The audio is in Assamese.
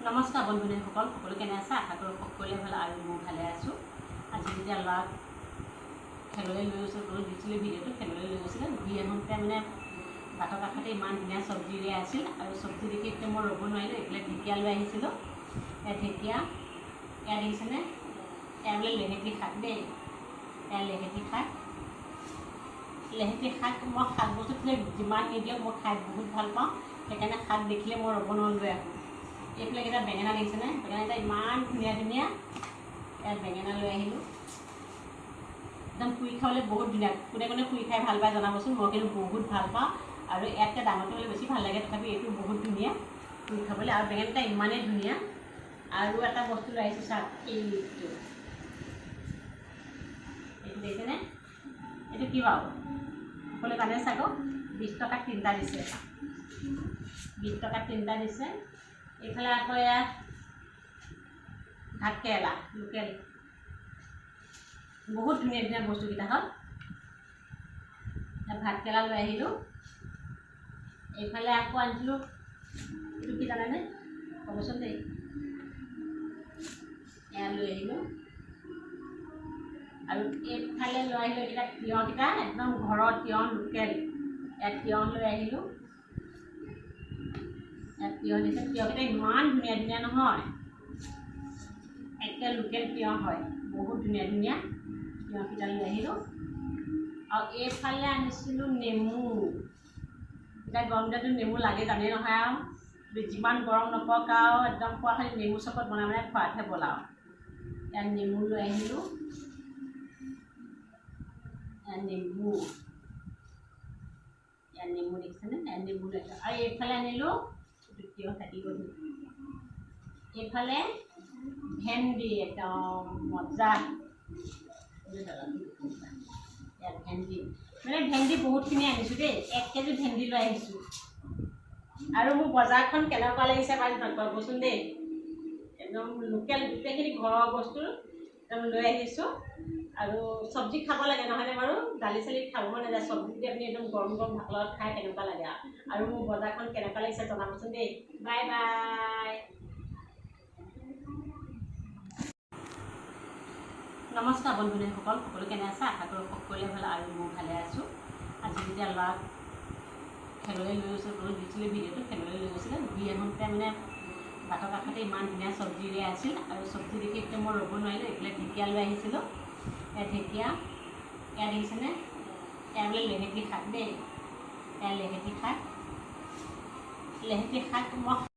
নমস্কাৰ বন্ধুসকল, সকলো কেনে আছে? আশা কৰোঁ সকলোৱে ভাল আৰু মই ভালে আছোঁ। আজি যেতিয়া ল'ৰাক খেললৈ লৈ দিছিলোঁ ভিডিঅ'টো খেললৈ লৈ গৈছিলে, ঘূৰি আহোঁতে মানে বাটৰ কাষতে ইমান ধুনীয়া চব্জিৰে আছিল আৰু চব্জি দেখি একদম মই ৰ'ব নোৱাৰিলোঁ। এইফালে ঢেকীয়া লৈ আহিছিলোঁ। ঢেকীয়া ইয়াত দেখিছেনে? এয়া বোলে লেহেতি শাক দেই, এয়া লেহেতি শাক। লেহেতি শাক মই শাক বস্তু যিমান নিদিয়ক মই খাই বহুত ভাল পাওঁ, সেইকাৰণে শাক দেখিলে মই ৰ'ব নোৱাৰোঁ লৈ আহোঁ। এইফালে কেইটা বেঙেনা দেখিছেনে? বেঙেনাকেইটা ইমান ধুনীয়া ধুনীয়া। ইয়াত বেঙেনা লৈ আহিলোঁ। একদম পুৰি খাবলৈ বহুত ধুনীয়া। কোনে কোনে পুৰি খাই ভাল পায় জনাবচোন। মই কিন্তু বহুত ভাল পাওঁ আৰু ইয়াতকৈ ডাঙৰটো হ'লে বেছি ভাল লাগে। তথাপি এইটো বহুত ধুনীয়া পুৰি খাবলৈ, আৰু বেঙেনাকেইটা ইমানেই ধুনীয়া। আৰু এটা বস্তু লৈ আহিছোঁ চাওক, এইটো দেখিছেনে? এইটো কি বাৰু সকলোৱে জানে চাগৈ? 20 টকাত 3টা দিছে। 20 টকাত 3টা দিছে। এইফালে আকৌ ইয়াত ভাত কেৰেলা লোকেল, বহুত ধুনীয়া ধুনীয়া বস্তুকেইটা হ'ল। ভাত কেৰেলা লৈ আহিলোঁ। এইফালে আকৌ আনিছিলোঁ, এইটো কি জানেনে? ক'বচোন দেই। এয়া লৈ আহিলোঁ আৰু এইফালে লৈ আহিলোঁ এইকেইটা তিয়ঁহকেইটা, একদম ঘৰৰ তিয়ঁহ লোকেল। ইয়াত তিয়ঁহ লৈ আহিলোঁ। ইয়াত তিয়ঁহ দিছে। তিয়ঁহকেইটা ইমান ধুনীয়া ধুনীয়া নহয়, একে লোকেল তিয়ঁহ হয়। বহুত ধুনীয়া ধুনীয়া তিয়ঁহকেইটা লৈ আহিলোঁ। আৰু এইফালে আনিছিলোঁ নেমু। এতিয়া গৰম দিনতো নেমু লাগে জানেই নহয় আৰু, যিমান গৰম নপৰক আৰু একদম খোৱা খালি নেমু চৰবত বনাই বনাই খোৱাতহে বল আৰু। ইয়াত নেমু লৈ আহিলোঁ। ইয়াত নেমু দেখিছেনে? ইয়াত নেমু লৈ আহিলোঁ। আৰু এইফালে আনিলোঁ, তিয়ঁহ থাকিব। এইফালে ভেন্দি, একদম মজা। ইয়াত ভেন্দি, মানে ভেন্দি বহুতখিনি আনিছোঁ দেই। 1 কেজি ভেন্দি লৈ আহিছোঁ। আৰু মোৰ বজাৰখন কেনেকুৱা লাগিছে ক'বচোন দেই। একদম লোকেল, গোটেইখিনি ঘৰৰ বস্তু একদম লৈ আহিছোঁ। আৰু চব্জি খাব লাগে নহয়নে বাৰু? দালি চালি খাব মন নাযায়, চব্জি যদি আপুনি একদম গৰম গৰম ভাতৰ লগত খাই কেনেকুৱা লাগে আৰু মোৰ বজাৰখন কেনেকুৱা লাগিছে জনাবচোন দেই। Bye bye. নমস্কাৰ বন্ধুসকল, সকলো কেনে আছে? আশা কৰোঁ সকলোৱে ভাল আৰু মই ভালে আছোঁ। আজি যেতিয়া ল'ৰাক খেললৈ লৈ দিছিলোঁ ভিডিঅ'টো খেললৈ লৈ গৈছিলে, ঘূৰি আহোঁতে মানে বাটৰ কাষতে ইমান ধুনীয়া চব্জিৰে আছিল আৰু চব্জি দেখি একদম মই ৰ'ব নোৱাৰিলোঁ। এইফালে ঢেকীয়া লৈ আহিছিলোঁ। ঢেকীয়া এয়া দেখিছেনে? এয়া বোলে লেহেতি শাক দেই, এয়া লেহেতি শাক। লেহেতি শাক মই